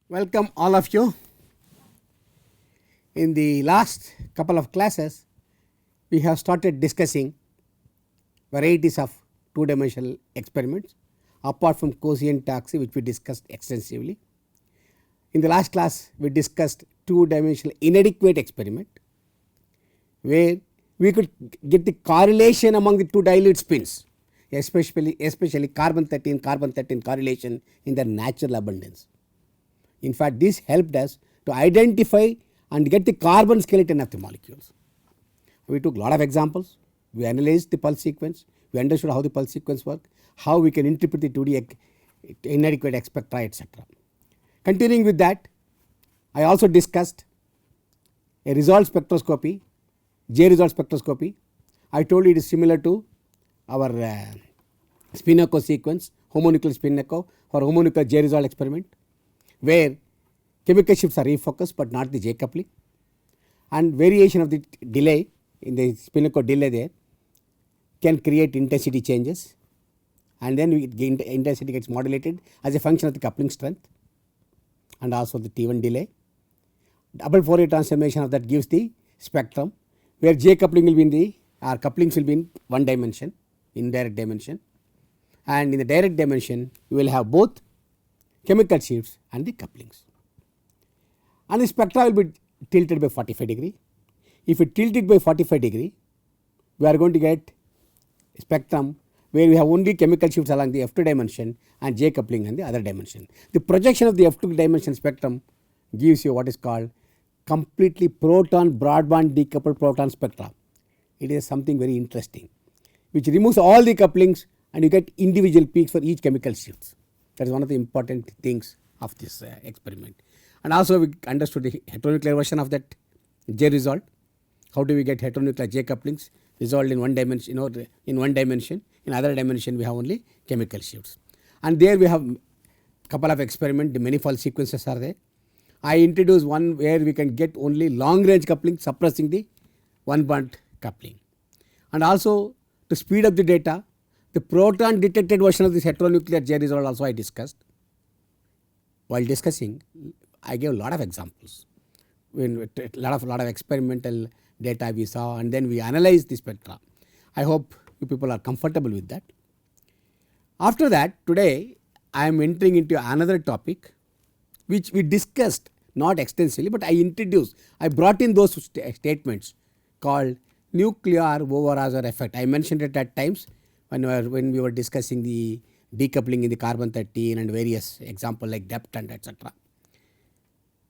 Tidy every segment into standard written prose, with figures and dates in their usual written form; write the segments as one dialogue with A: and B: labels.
A: Welcome all of you. In the last couple of classes, we have started discussing varieties of two-dimensional experiments apart from quotient taxi, which we discussed extensively. In the last class, we discussed two-dimensional inadequate experiment where we could get the correlation among the two dilute spins, especially carbon-13 correlation in their natural abundance. In fact, this helped us to identify and get the carbon skeleton of the molecules. We took a lot of examples, we analyzed the pulse sequence, we understood how the pulse sequence works, how we can interpret the 2D inadequate spectra, etc. Continuing with that, I also discussed a resolved spectroscopy, J resolved spectroscopy. I told you it is similar to our spin echo sequence, homonuclear spin echo or homonuclear J resolved experiment, where chemical shifts are refocused but not the J coupling, and variation of the delay in the spin echo delay there can create intensity changes, and then intensity gets modulated as a function of the coupling strength and also the T1 delay. Double Fourier transformation of that gives the spectrum where J coupling will be in the couplings will be in one dimension, indirect dimension, and in the direct dimension you will have both chemical shifts and the couplings. And the spectra will be tilted by 45 degree. If it tilted by 45 degree, we are going to get a spectrum where we have only chemical shifts along the F2 dimension and J coupling on the other dimension. The projection of the F2 dimension spectrum gives you what is called completely proton broadband decoupled proton spectra. It is something very interesting, which removes all the couplings and you get individual peaks for each chemical shifts. That is one of the important things of this experiment. And also we understood the heteronuclear version of that J resolved. How do we get heteronuclear J couplings resolved in one dimension, in other dimension we have only chemical shifts. And there we have couple of experiments, the manifold sequences are there. I introduced one where we can get only long range coupling suppressing the one bond coupling. And also to speed up the data, the proton detected version of this heteronuclear J resolved also I discussed. While discussing, I gave a lot of examples. A lot of experimental data we saw, and then we analyzed the spectra. I hope you people are comfortable with that. After that, today I am entering into another topic which we discussed not extensively, but I brought in those statements called nuclear over-hazard effect. I mentioned it at times when we were discussing the decoupling in the carbon-13 and various examples like depth and etc.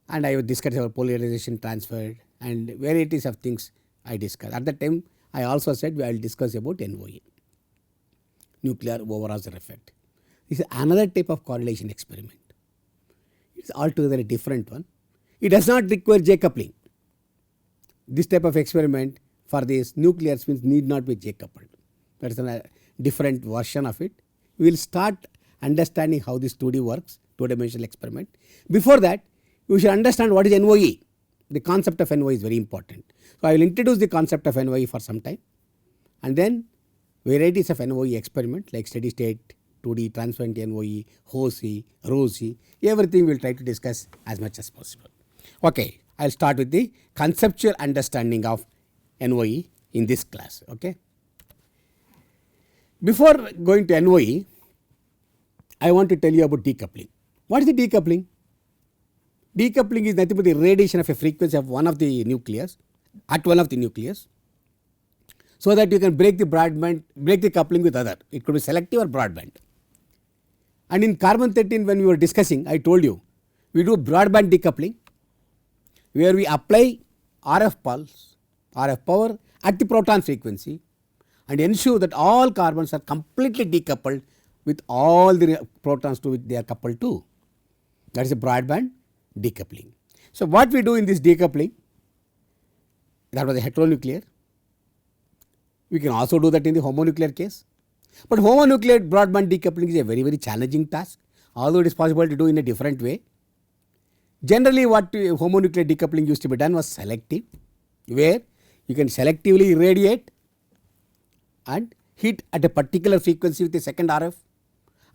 A: And I discussed our polarization transferred and varieties of things I discussed. At that time, I also said I will discuss about NOE, nuclear over-hazard effect. This is another type of correlation experiment. It is altogether a different one. It does not require J coupling. This type of experiment for these nuclear spins need not be J coupled. That is a different version of it. We will start understanding how this 2D works, two-dimensional experiment. Before that, you should understand what is NOE. The concept of NOE is very important. So I will introduce the concept of NOE for some time, and then varieties of NOE experiment like steady state, 2D, transparent NOE, HOC, ROC, everything we will try to discuss as much as possible. Okay, I will start with the conceptual understanding of NOE in this class. Okay. Before going to NOE, I want to tell you about decoupling. What is the decoupling? Decoupling is nothing but the radiation of a frequency of one of the nucleus so that you can break the coupling with other. It could be selective or broadband. And in carbon-13 when we were discussing, I told you we do broadband decoupling where we apply RF pulse, RF power at the proton frequency and ensure that all carbons are completely decoupled with all the protons to which they are coupled to. That is a broadband decoupling. So what we do in this decoupling, that was a heteronuclear. We can also do that in the homonuclear case. But homonuclear broadband decoupling is a very challenging task, although it is possible to do in a different way. Generally what homonuclear decoupling used to be done was selective, where you can selectively irradiate and hit at a particular frequency with a second RF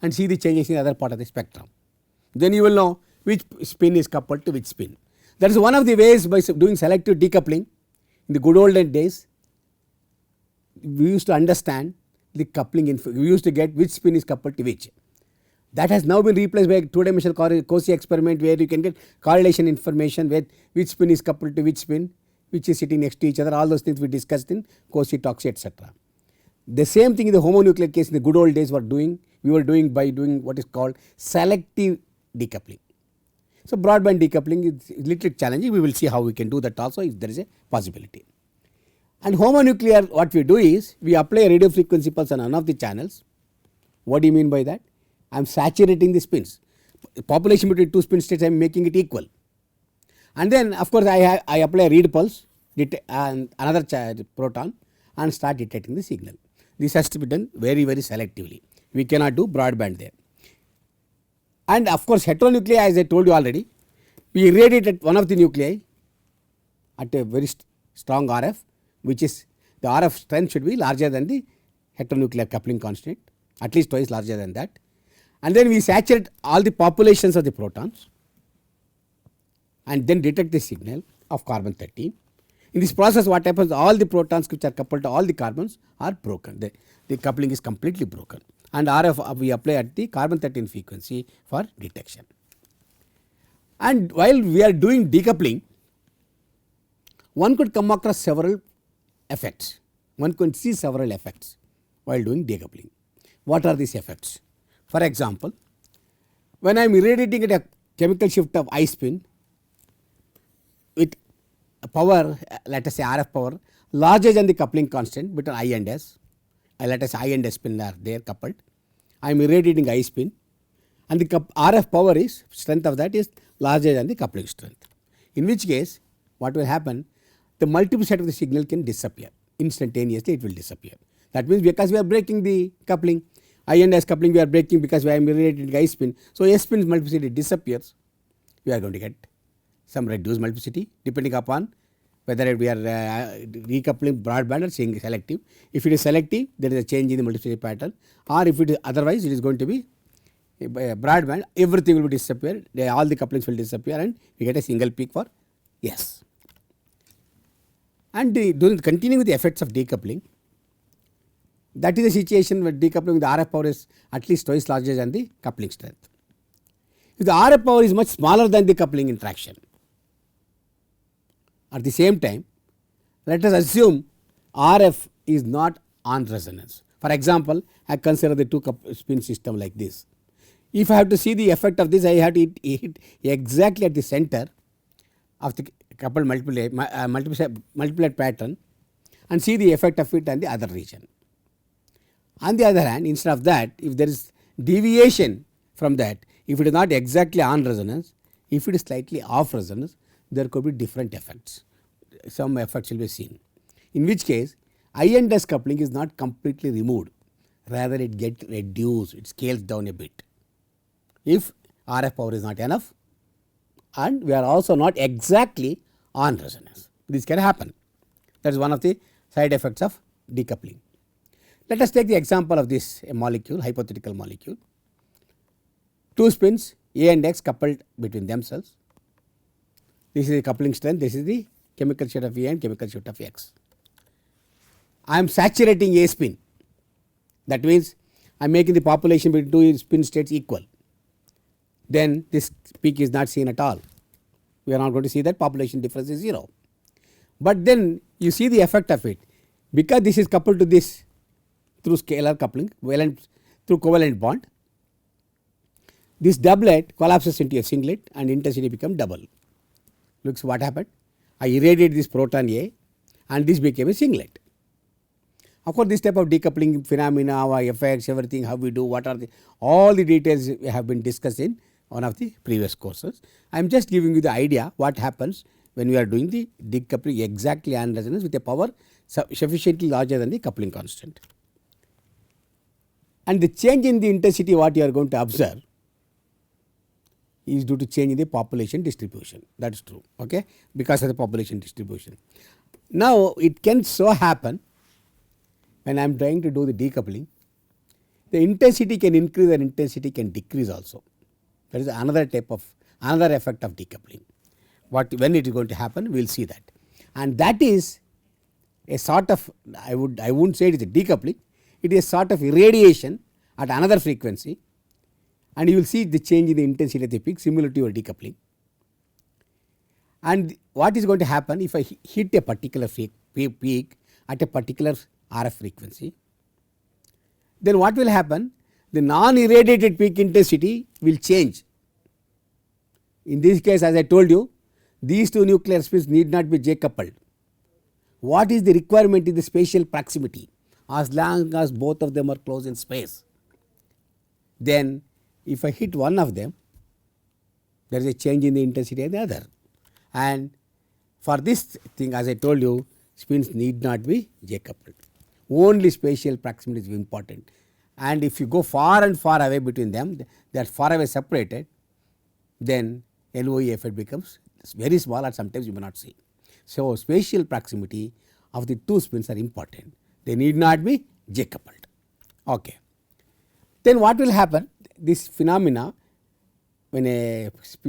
A: and see the changes in the other part of the spectrum. Then you will know which spin is coupled to which spin. That is one of the ways by doing selective decoupling. In the good olden days, we used to understand the coupling, we used to get which spin is coupled to which. That has now been replaced by two-dimensional Cauchy experiment, where you can get correlation information where which spin is coupled to which spin, which is sitting next to each other. All those things we discussed in Cauchy, Toxy, etc. The same thing in the homonuclear case in the good old days we were doing by doing what is called selective decoupling. So, broadband decoupling is little challenging. We will see how we can do that also if there is a possibility. And homonuclear, what we do is we apply a radio frequency pulse on none of the channels. What do you mean by that? I am saturating the spins. Population between two spin states, I am making it equal. And then of course I apply a read pulse and another proton and start detecting the signal. This has to be done very selectively. We cannot do broadband there. And of course heteronuclei, as I told you already, we irradiate at one of the nuclei at a very strong RF, which is the RF strength should be larger than the heteronuclear coupling constant, at least twice larger than that. And then we saturate all the populations of the protons and then detect the signal of carbon 13. In this process, what happens, all the protons which are coupled to all the carbons are broken. The coupling is completely broken, and RF we apply at the carbon 13 frequency for detection. And while we are doing decoupling, one could come across several effects. One could see several effects while doing decoupling. What are these effects? For example, when I am irradiating at a chemical shift of I spin with power, let us say RF power larger than the coupling constant between I and S, let us say I and S spin are there coupled, I am irradiating I spin and the RF power is strength of that is larger than the coupling strength. In which case what will happen, the multiple set of the signal can disappear, instantaneously it will disappear. That means because we are breaking the coupling, I and S coupling we are breaking because we are irradiating I spin. So, S spin's multiplicity disappears, we are going to get some reduced multiplicity depending upon whether we are decoupling broadband or saying selective. If it is selective, there is a change in the multiplicity pattern, or if it is otherwise it is going to be broadband, everything will be disappear, all the couplings will disappear and we get a single peak for S. And continuing with the effects of decoupling, that is the situation where decoupling the RF power is at least twice larger than the coupling strength. If the RF power is much smaller than the coupling interaction, at the same time let us assume RF is not on resonance. For example, I consider the two spin system like this. If I have to see the effect of this, I have to hit exactly at the center of the coupled multiplet pattern and see the effect of it on the other region. On the other hand, instead of that, if there is deviation from that, if it is not exactly on resonance, if it is slightly off resonance, there could be different effects. Some effects will be seen. In which case, I and S coupling is not completely removed, rather it gets reduced, it scales down a bit. If RF power is not enough and we are also not exactly on resonance, this can happen. That is one of the side effects of decoupling. Let us take the example of this molecule, hypothetical molecule. Two spins A and X coupled between themselves. This is the coupling strength, this is the chemical shift of A and chemical shift of X. I am saturating A spin, that means I am making the population between two spin states equal. Then this peak is not seen at all. We are not going to see that, population difference is 0. But then you see the effect of it, because this is coupled to this through scalar coupling, through covalent bond, this doublet collapses into a singlet and intensity becomes double. Looks what happened, I irradiated this proton A and this became a singlet. Of course, this type of decoupling phenomena, our effects, everything, how we do, what are all the details have been discussed in one of the previous courses. I am just giving you the idea what happens when we are doing the decoupling exactly on resonance with a power sufficiently larger than the coupling constant. And the change in the intensity what you are going to observe is due to change in the population distribution, that is true, okay, because of the population distribution. Now, it can so happen when I am trying to do the decoupling, the intensity can increase and intensity can decrease also. That is another type of another effect of decoupling. When it is going to happen, we will see that. And that is a sort of, I wouldn't say it is a decoupling, it is a sort of irradiation at another frequency, and you will see the change in the intensity of the peak similar to your decoupling. And what is going to happen if I hit a particular peak at a particular RF frequency, then what will happen? The non-irradiated peak intensity will change. In this case, as I told you, these two nuclear spins need not be J coupled. What is the requirement in the spatial proximity? As long as both of them are close in space, then if I hit one of them, there is a change in the intensity of the other. And for this thing, as I told you, spins need not be J coupled. Only spatial proximity is important. And if you go far and far away between them, they are far away separated, then NOE effect becomes very small, and sometimes you may not see. So, spatial proximity of the two spins are important. They need not be J coupled. Okay. Then what will happen? This phenomena, when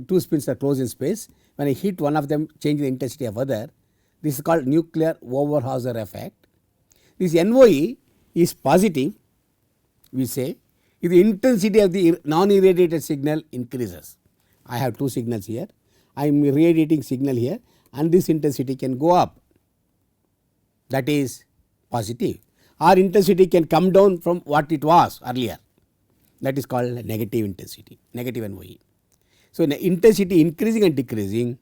A: two spins are close in space, when I hit one of them, change the intensity of other, this is called nuclear Overhauser effect. This NOE is positive, we say, if the intensity of the non-irradiated signal increases. I have two signals here, I am irradiating signal here, and this intensity can go up, that is positive, or intensity can come down from what it was earlier, that is called negative intensity, negative NOE. So, the intensity increasing and decreasing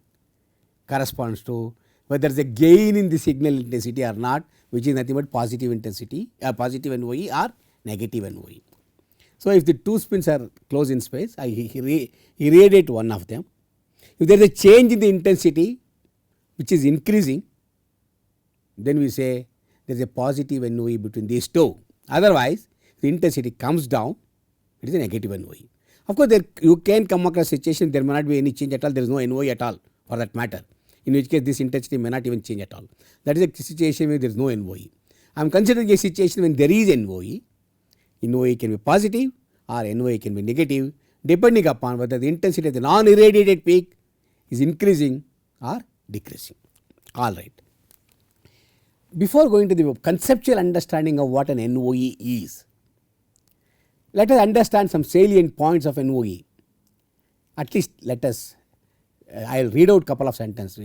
A: corresponds to whether there is a gain in the signal intensity or not, which is nothing but positive intensity, positive NOE or negative NOE. So, if the two spins are close in space, I irradiate one of them. If there is a change in the intensity which is increasing, then we say there is a positive NOE between these two. Otherwise, the intensity comes down, it is a negative NOE. Of course, you can come across a situation there may not be any change at all, there is no NOE at all for that matter, in which case this intensity may not even change at all. That is a situation where there is no NOE. I am considering a situation when there is NOE. NOE can be positive or NOE can be negative, depending upon whether the intensity of the non-irradiated peak is increasing or decreasing. All right. Before going to the conceptual understanding of what an NOE is, let us understand some salient points of NOE. At least let us, I will read out couple of sentence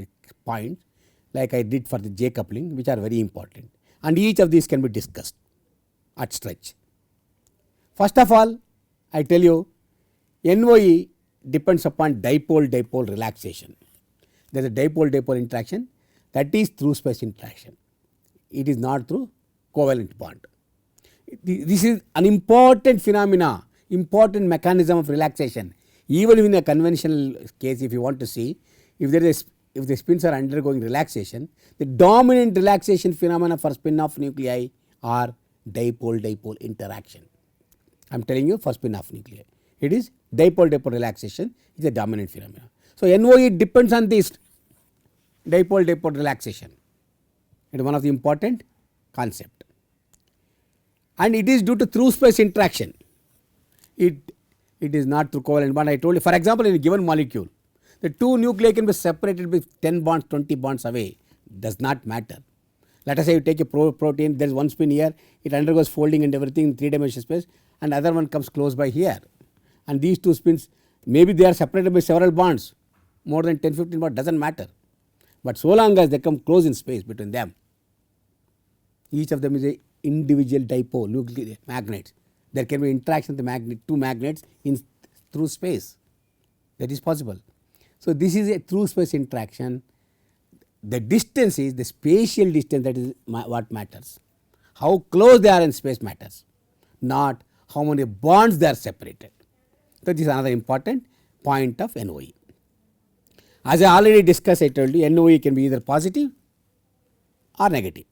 A: points like I did for the J coupling, which are very important, and each of these can be discussed at stretch. First of all, I tell you NOE depends upon dipole-dipole relaxation. There is a dipole-dipole interaction, that is through space interaction. It is not through covalent bond. This is an important phenomena, important mechanism of relaxation. Even in a conventional case, if you want to see, if the spins are undergoing relaxation, the dominant relaxation phenomena for spin-off nuclei are dipole-dipole interaction. I am telling you for spin-off nuclei, it is dipole-dipole relaxation is a dominant phenomena. So, NOE depends on this dipole-dipole relaxation. It is one of the important concept, and it is due to through space interaction. It is not through covalent bond. I told you, for example, in a given molecule, the two nuclei can be separated with 10 bonds, 20 bonds away, does not matter. Let us say you take a protein, there is one spin here, it undergoes folding and everything in 3-dimensional space, and other one comes close by here, and these two spins maybe they are separated by several bonds, more than 10-15 bonds, does not matter, but so long as they come close in space between them, each of them is a individual dipole nuclear magnets. There can be interaction of the two magnets through space, that is possible. So, this is a through space interaction. The distance is the spatial distance, that is what matters. How close they are in space matters, not how many bonds they are separated. So, this is another important point of NOE. As I already discussed, I told you NOE can be either positive or negative.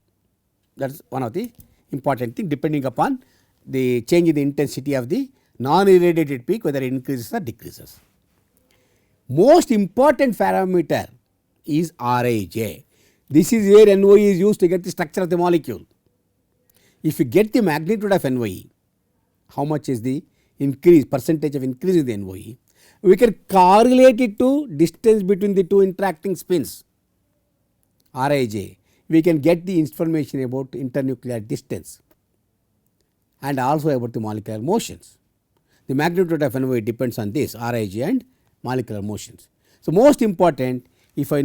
A: That is one of the important thing, depending upon the change in the intensity of the non-irradiated peak, whether it increases or decreases. Most important parameter is Rij. This is where NOE is used to get the structure of the molecule. If you get the magnitude of NOE, how much is the increase, percentage of increase in the NOE, we can correlate it to distance between the two interacting spins, Rij. We can get the information about internuclear distance and also about the molecular motions. The magnitude of NOE depends on this Rij and molecular motions. So, most important, if I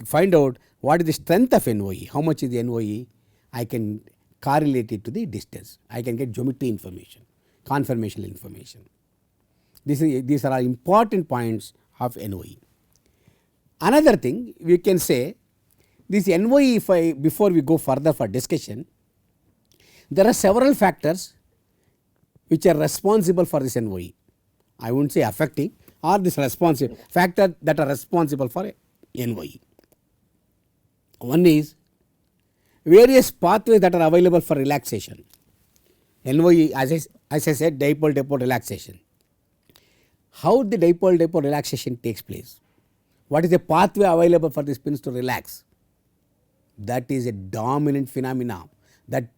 A: find out what is the strength of NOE, how much is the NOE, I can correlate it to the distance. I can get geometry information, conformational information. These are all important points of NOE. Another thing we can say, this NOE, before we go further for discussion, there are several factors which are responsible for this NOE. I will not say affecting, or this responsible factor that are responsible for NOE. One is various pathways that are available for relaxation. NOE, as I said, dipole-dipole relaxation. How the dipole-dipole relaxation takes place? What is the pathway available for the spins to relax? That is a dominant phenomena that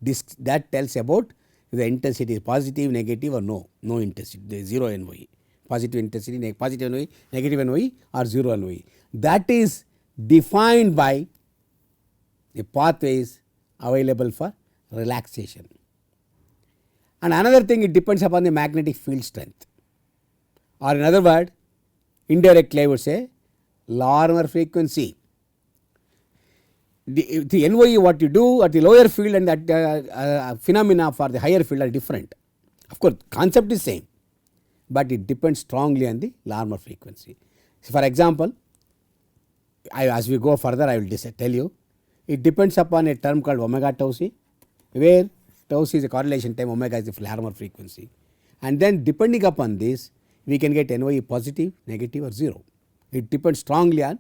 A: tells about the intensity is positive, negative or no intensity, there is zero NOE, positive intensity, positive NOE, negative NOE or zero NOE. That is defined by the pathways available for relaxation. And another thing, it depends upon the magnetic field strength, or in other words, indirectly I would say Larmor frequency. The NOE what you do at the lower field and that phenomena for the higher field are different. Of course, concept is same, but it depends strongly on the Larmor frequency. So, for example, as we go further I will tell you, it depends upon a term called omega tau c, where tau c is a correlation time, omega is the Larmor frequency, and then depending upon this we can get NOE positive, negative or 0. It depends strongly on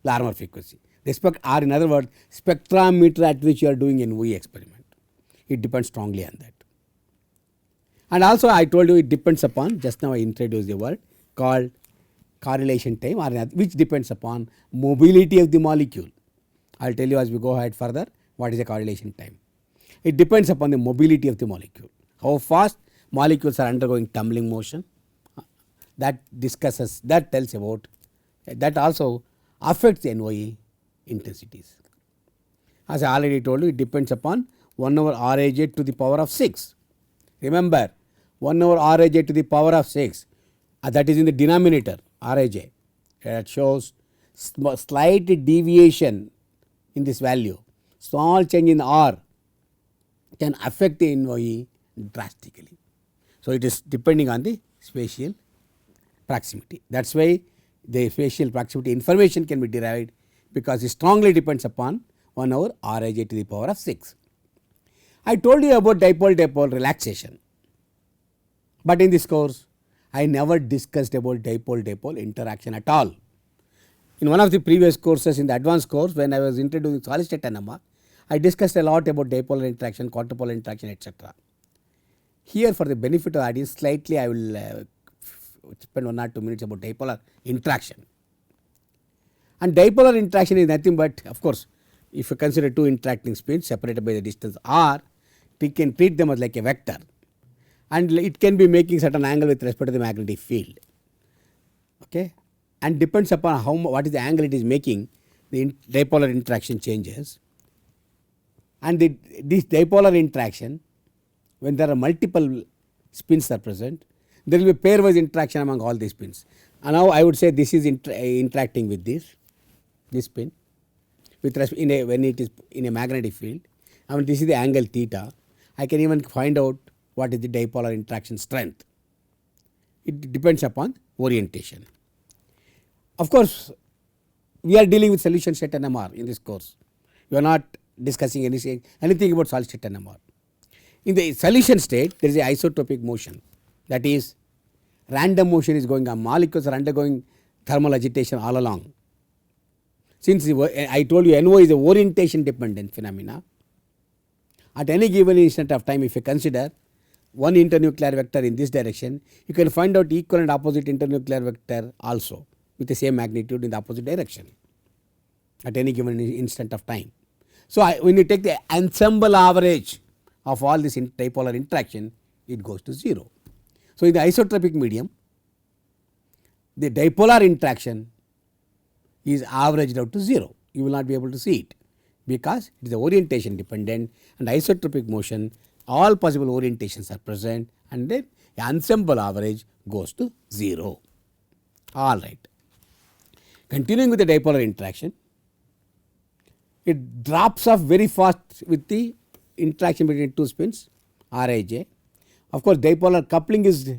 A: Larmor frequency. Or in other words, spectrometer at which you are doing an NOE experiment. It depends strongly on that. And also I told you it depends upon, just now I introduced the word called correlation time, or which depends upon mobility of the molecule. I will tell you as we go ahead further what is the correlation time. It depends upon the mobility of the molecule, how fast molecules are undergoing tumbling motion. That tells about, that also affects the NOE intensities. As I already told you, it depends upon 1 over Rij to the power of 6. Remember, 1 over Rij to the power of 6, that is in the denominator, Rij. That shows slight deviation in this value, small change in R can affect the NOE drastically. So, it is depending on the spatial proximity. That is why the spatial proximity information can be derived, because it strongly depends upon 1 over Rij to the power of 6. I told you about dipole-dipole relaxation, but in this course I never discussed about dipole-dipole interaction at all. In one of the previous courses, in the advanced course, when I was introducing solid state NMR, I discussed a lot about dipolar interaction, quadrupolar interaction, etc. Here, for the benefit of the audience, slightly I will spend 1 or 2 minutes about dipolar interaction. And dipolar interaction is nothing but, of course, if you consider two interacting spins separated by the distance r, we can treat them as like a vector, and it can be making certain angle with respect to the magnetic field. Okay. And depends upon what is the angle it is making, the dipolar interaction changes. And this dipolar interaction, when there are multiple spins are present, there will be pairwise interaction among all these spins. And now I would say this is interacting with this spin with when it is in a magnetic field. I mean, this is the angle theta. I can even find out what is the dipolar interaction strength. It depends upon orientation. Of course, we are dealing with solution state NMR in this course. We are not discussing anything about solid state NMR. In the solution state, there is a isotopic motion, that is random motion is going on, molecules are undergoing thermal agitation all along. Since I told you NO is a orientation dependent phenomena, at any given instant of time, if you consider one internuclear vector in this direction, you can find out equal and opposite internuclear vector also with the same magnitude in the opposite direction at any given instant of time. So, when you take the ensemble average of all this dipolar interaction, it goes to 0. So, in the isotropic medium, the dipolar interaction is averaged out to 0. You will not be able to see it because it is orientation dependent, and isotropic motion, all possible orientations are present, and then the ensemble average goes to 0. All right. Continuing with the dipolar interaction, it drops off very fast with the interaction between two spins Rij. Of course, dipolar coupling is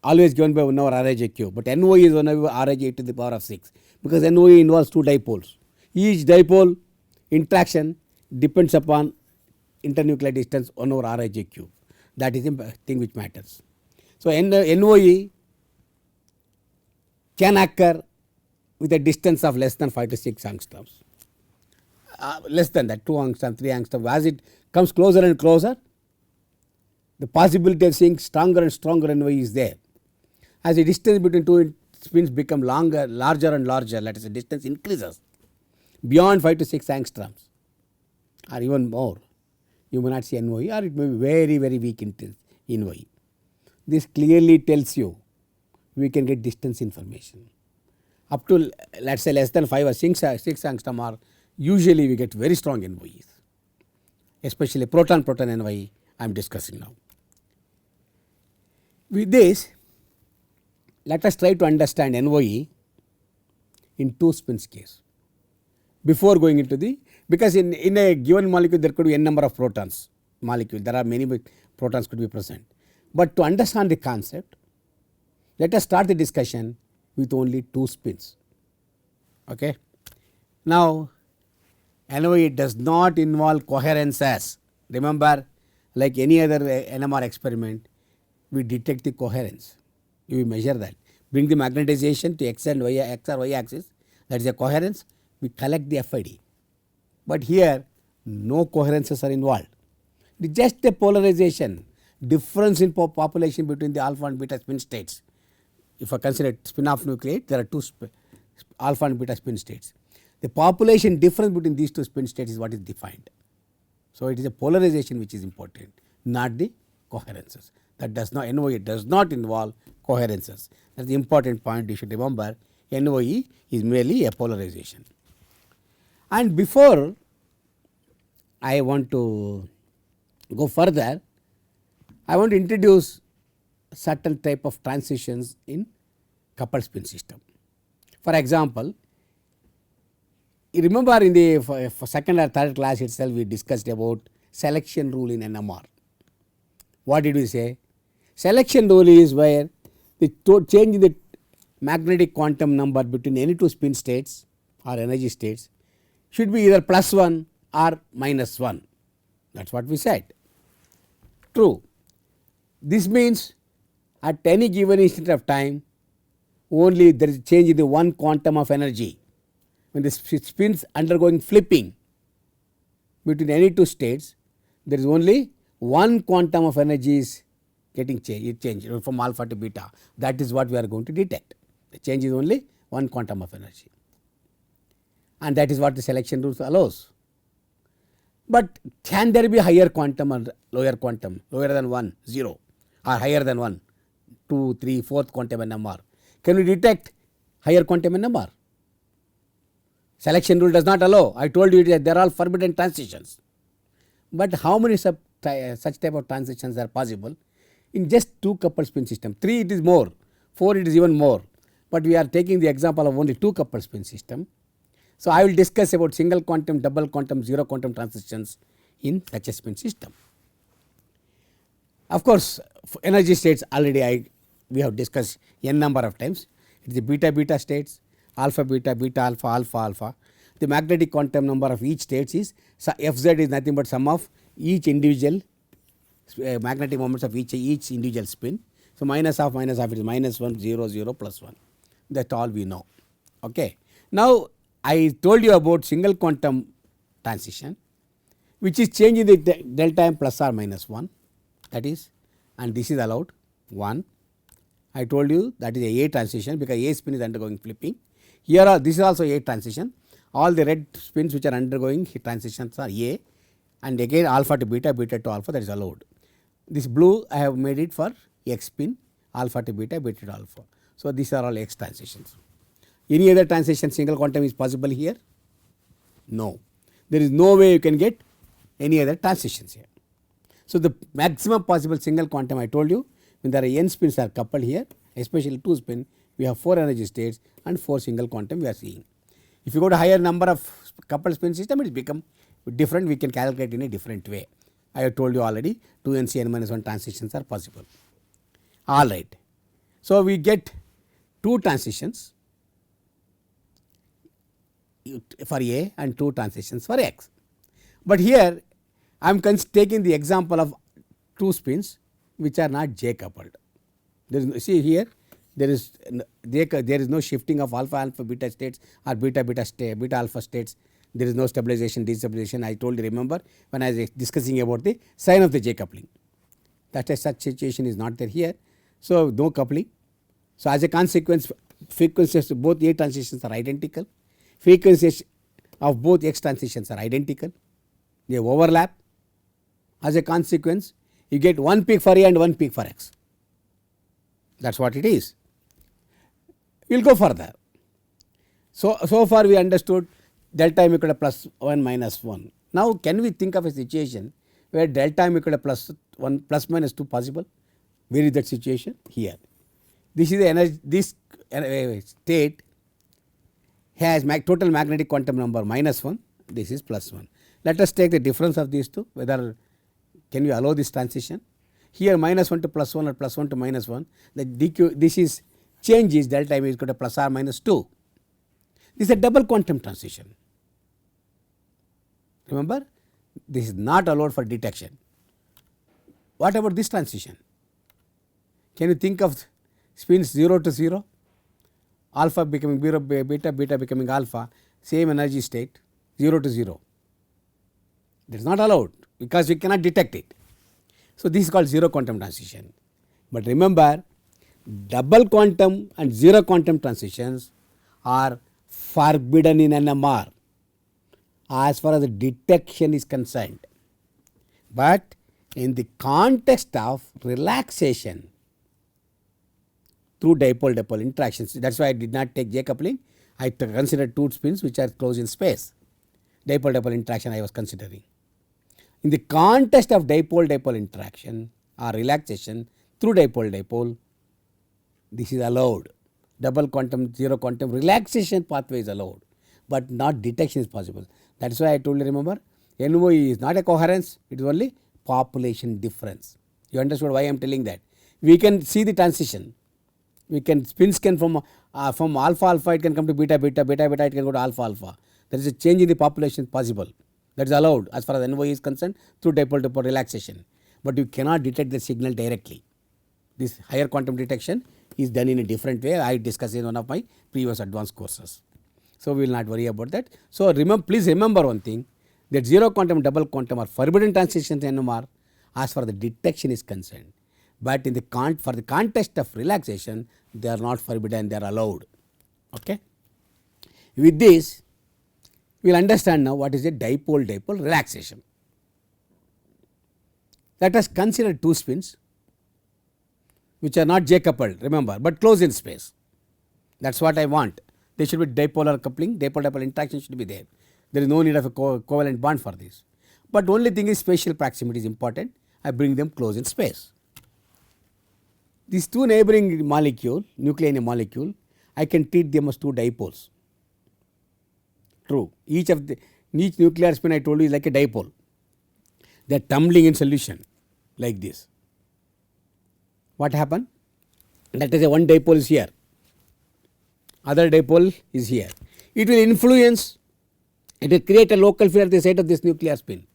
A: always given by 1 over Rij cube, but NOE is 1 over Rij to the power of 6 because NOE involves two dipoles. Each dipole interaction depends upon internuclear distance 1 over Rij cube. That is the thing which matters. So, NOE can occur with a distance of less than 5 to 6 angstroms. Less than that, 2 angstrom, 3 angstrom. As it comes closer and closer, the possibility of seeing stronger and stronger NOE is there. As the distance between two spins become larger and larger, let us say distance increases beyond 5 to 6 angstroms or even more, you may not see NOE, or it may be very, very weak in NOE. This clearly tells you we can get distance information. Up to let us say less than 5 or 6 angstrom, or usually we get very strong NOEs, especially proton-proton NOE I am discussing now. With this, let us try to understand NOE in two spins case before going into the, because in a given molecule there could be n number of protons molecule, there are many protons could be present. But to understand the concept, let us start the discussion with only two spins. Okay. Now, NOE does not involve coherences. Remember, like any other NMR experiment, we detect the coherence. We measure that. Bring the magnetization to x and y, x or y axis, that is a coherence. We collect the FID. But here, no coherences are involved. It is just a polarization, difference in population between the alpha and beta spin states. If I consider spin-off nucleate, there are two alpha and beta spin states. The population difference between these two spin states is what is defined. So, it is a polarization which is important, not the coherences. That does not, NOE does not involve coherences. That is the important point you should remember. NOE is merely a polarization. And before I want to go further, I want to introduce certain type of transitions in coupled spin system. For example, you remember in the second or third class itself we discussed about selection rule in NMR. What did we say? Selection rule is where the change in the magnetic quantum number between any two spin states or energy states should be either +1 or -1. That is what we said. True. This means at any given instant of time only there is a change in the one quantum of energy. When the spins undergoing flipping between any two states, there is only one quantum of energy is getting changed from alpha to beta. That is what we are going to detect. The change is only one quantum of energy, and that is what the selection rules allows. But can there be higher quantum or lower quantum, lower than 1, 0, or higher than 1, 2, 3, 4th quantum NMR? Can we detect higher quantum NMR? Selection rule does not allow. I told you that they are all forbidden transitions. But how many such type of transitions are possible in just two coupled spin system? 3 it is more, 4 it is even more. But we are taking the example of only two coupled spin system. So, I will discuss about single quantum, double quantum, zero quantum transitions in such a spin system. Of course, energy states already we have discussed n number of times. It is the beta beta states, alpha beta, beta alpha, alpha alpha. The magnetic quantum number of each states is, so Fz is nothing but sum of each individual magnetic moments of each individual spin. So, minus half it is -1, 0, 0, +1. That is all we know. Okay. Now, I told you about single quantum transition, which is changing the delta m plus or minus 1, that is, and this is allowed 1. I told you that is a transition because A spin is undergoing flipping. Here this is also A transition. All the red spins which are undergoing transitions are A, and again alpha to beta, beta to alpha, that is allowed. This blue I have made it for X spin, alpha to beta, beta to alpha. So, these are all X transitions. Any other transition single quantum is possible here? No. There is no way you can get any other transitions here. So, the maximum possible single quantum I told you, when there are n spins are coupled here, especially 2 spin, we have 4 energy states and 4 single quantum we are seeing. If you go to higher number of coupled spin system, it will become different, we can calculate in a different way. I have told you already 2 NC n minus 1 transitions are possible. Alright. So, we get 2 transitions for A and 2 transitions for X. But here I am taking the example of 2 spins which are not J coupled. There is no, see here there is no shifting of alpha alpha beta states or beta alpha states. There is no stabilization destabilization. I told you, remember when I was discussing about the sign of the J coupling, that such situation is not there here. So, no coupling. So, as a consequence, frequencies of both A transitions are identical, frequencies of both X transitions are identical, they overlap. As a consequence, you get one peak for A and one peak for X. That is what it is. We will go further. So far we understood delta m equal to plus 1 minus 1. Now, can we think of a situation where delta m equal to plus 1 plus minus 2 possible? Where is that situation? Here. This is the energy, this state has total magnetic quantum number minus 1, this is plus 1. Let us take the difference of these two, whether can we allow this transition. Here minus 1 to plus 1 or plus 1 to minus 1, this is change is delta m is equal to plus or minus 2. This is a double quantum transition. Remember, this is not allowed for detection. What about this transition? Can you think of spins 0 to 0, alpha becoming beta, beta becoming alpha, same energy state 0 to 0. That is not allowed because we cannot detect it. So, this is called 0 quantum transition. But remember, double quantum and 0 quantum transitions are forbidden in NMR as far as the detection is concerned. But in the context of relaxation through dipole-dipole interactions, that is why I did not take J coupling, I considered 2 spins which are closed in space. Dipole-dipole interaction I was considering. In the context of dipole-dipole interaction or relaxation through dipole-dipole, this is allowed. Double quantum, 0 quantum relaxation pathway is allowed, but not detection is possible. That is why I told you, remember, NOE is not a coherence, it is only population difference. You understood why I am telling that. We can see the transition. We can spins can from alpha alpha it can come to beta beta, beta beta it can go to alpha alpha. There is a change in the population possible. That is allowed as far as NOE is concerned through dipole-dipole relaxation, but you cannot detect the signal directly. This higher quantum detection is done in a different way. I discussed in one of my previous advanced courses. So, we will not worry about that. So, please remember one thing, that 0 quantum, double quantum are forbidden transitions in NMR as far as the detection is concerned, but in the for the context of relaxation they are not forbidden, they are allowed. Okay. With this, we will understand now what is a dipole-dipole relaxation. Let us consider 2 spins which are not J coupled, remember, but close in space. That is what I want. There should be dipolar coupling, dipole-dipole interaction should be there. There is no need of a covalent bond for this. But only thing is spatial proximity is important. I bring them close in space. These 2 neighboring molecule, nuclei in a molecule, I can treat them as 2 dipoles. True. Each nuclear spin I told you is like a dipole. They are tumbling in solution like this. What happened? Let us say one dipole is here, other dipole is here. It will influence, it will create a local field at the site of this nuclear spin.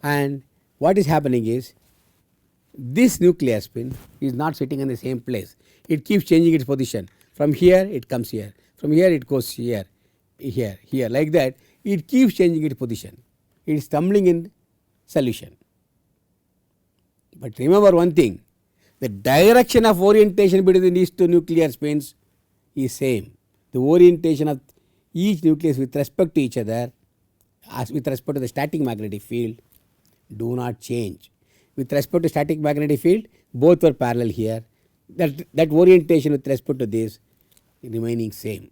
A: And what is happening is, this nuclear spin is not sitting in the same place. It keeps changing its position. From here it comes here, from here it goes here, here, here, like that. It keeps changing its position. It is tumbling in solution. But remember one thing, the direction of orientation between these 2 nuclear spins is same. The orientation of each nucleus with respect to each other, as with respect to the static magnetic field, do not change. With respect to static magnetic field, both were parallel here. that orientation with respect to this remaining same,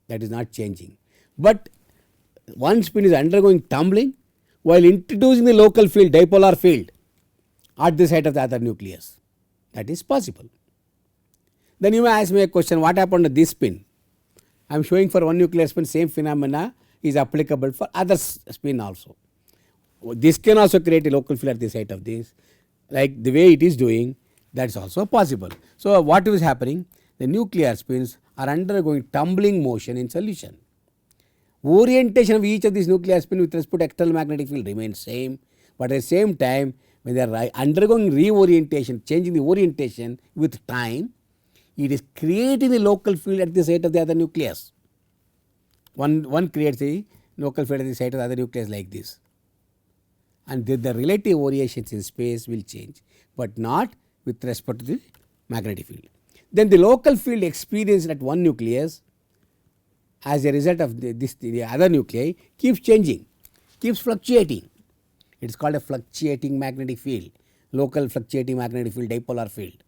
A: that is not changing. But one spin is undergoing tumbling while introducing the local field, dipolar field, at the site of the other nucleus. That is possible. Then you may ask me a question, what happened to this spin? I am showing for one nuclear spin, same phenomena is applicable for other spin also. This can also create a local field at the site of this, like the way it is doing, that is also possible. So what is happening? The nuclear spins are undergoing tumbling motion in solution. Orientation of each of these nuclear spin with respect to external magnetic field remains same, but at the same time when they are undergoing reorientation, changing the orientation with time, it is creating the local field at the site of the other nucleus. One creates a local field at the site of the other nucleus like this, and the relative variations in space will change, but not with respect to the magnetic field. Then the local field experienced at one nucleus as a result of the other nuclei keeps changing, keeps fluctuating. It is called a fluctuating magnetic field, local fluctuating magnetic field, dipolar field.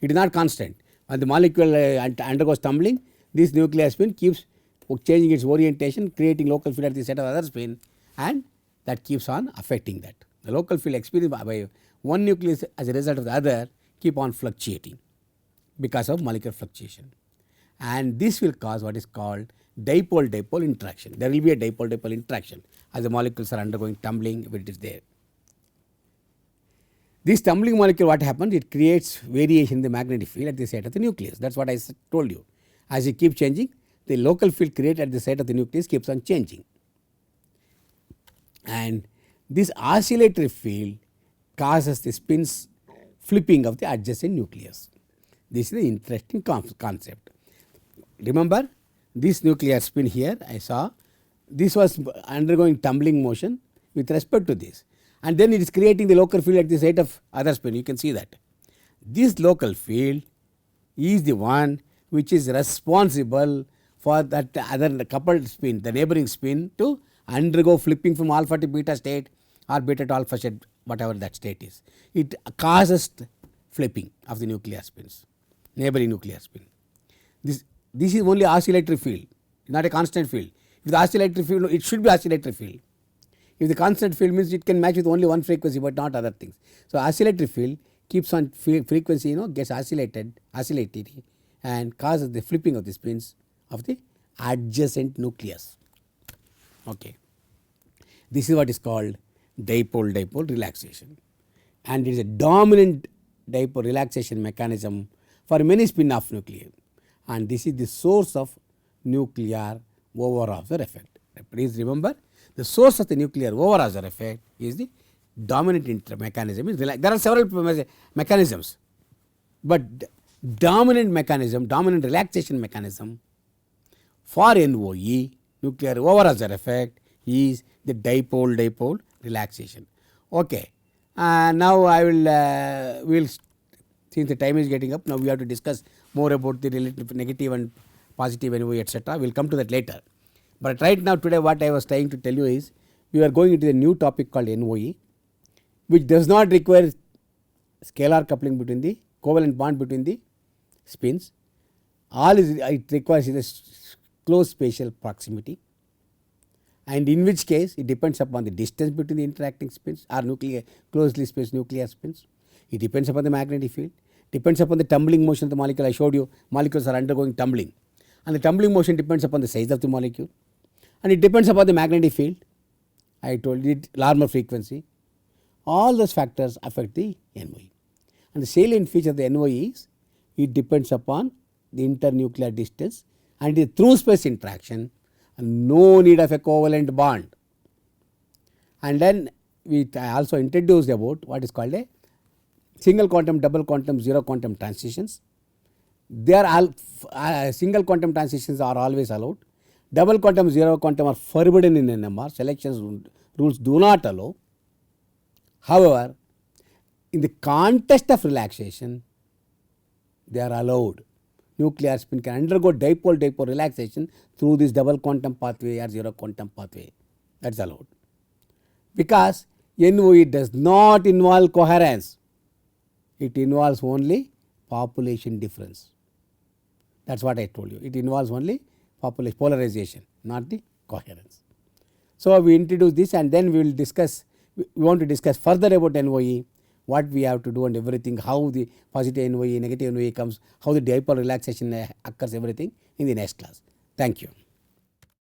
A: It is not constant. When the molecule undergoes tumbling, this nuclear spin keeps changing its orientation, creating local field at the site of other spin, and that keeps on affecting that. The local field experienced by one nucleus as a result of the other keep on fluctuating because of molecular fluctuation, and this will cause what is called dipole-dipole interaction. There will be a dipole-dipole interaction as the molecules are undergoing tumbling when it is there. This tumbling molecule, what happens? It creates variation in the magnetic field at the site of the nucleus. That is what I told you. As you keep changing, the local field created at the site of the nucleus keeps on changing, and this oscillatory field causes the spins flipping of the adjacent nucleus. This is the interesting concept. Remember, this nuclear spin here I saw, this was undergoing tumbling motion with respect to this, and then it is creating the local field at the site of other spin. You can see that this local field is the one which is responsible for that other coupled spin, the neighboring spin, to undergo flipping from alpha to beta state or beta to alpha state, whatever that state is. It causes flipping of the nuclear spins, neighboring nuclear spin. This is only oscillatory field, not a constant field. If the oscillatory field, it should be oscillatory field. If the constant field means it can match with only one frequency but not other things. So oscillatory field keeps on frequency, gets oscillated and causes the flipping of the spins of the adjacent nucleus. Okay. This is what is called dipole-dipole relaxation, and it is a dominant dipole relaxation mechanism for many spin-off nuclei, and this is the source of nuclear over-absorb effect. Please remember, the source of the nuclear over-absorb effect is the dominant mechanism. There are several mechanisms, but dominant relaxation mechanism for NOE, nuclear over-absorb effect, is the dipole-dipole relaxation. Okay. Now I will since the time is getting up, now we have to discuss more about the relative negative and positive NOE, etc. We will come to that later. But right now today what I was trying to tell you is, we are going into a new topic called NOE, which does not require scalar coupling between the covalent bond between the spins. All it requires is a close spatial proximity, and in which case it depends upon the distance between the interacting spins or closely spaced nuclear spins. It depends upon the magnetic field, depends upon the tumbling motion of the molecule. I showed you molecules are undergoing tumbling, and the tumbling motion depends upon the size of the molecule, and it depends upon the magnetic field. I told you Larmor frequency. All those factors affect the NOE, and the salient feature of the NOE is it depends upon the internuclear distance and the through space interaction, and no need of a covalent bond. And then I also introduced about what is called a single quantum, double quantum, zero quantum transitions. They are all single quantum transitions are always allowed. Double quantum, zero quantum are forbidden in NMR. Selection rules do not allow. However, in the context of relaxation, they are allowed. Nuclear spin can undergo dipole-dipole relaxation through this double quantum pathway or zero quantum pathway. That is allowed, because NOE does not involve coherence. It involves only population difference. That is what I told you. It involves only population polarization, not the coherence. So, we introduce this and then we will discuss, we want to discuss further about NOE, what we have to do and everything, how the positive NOE, negative NOE comes, how the dipole relaxation occurs, everything in the next class. Thank you.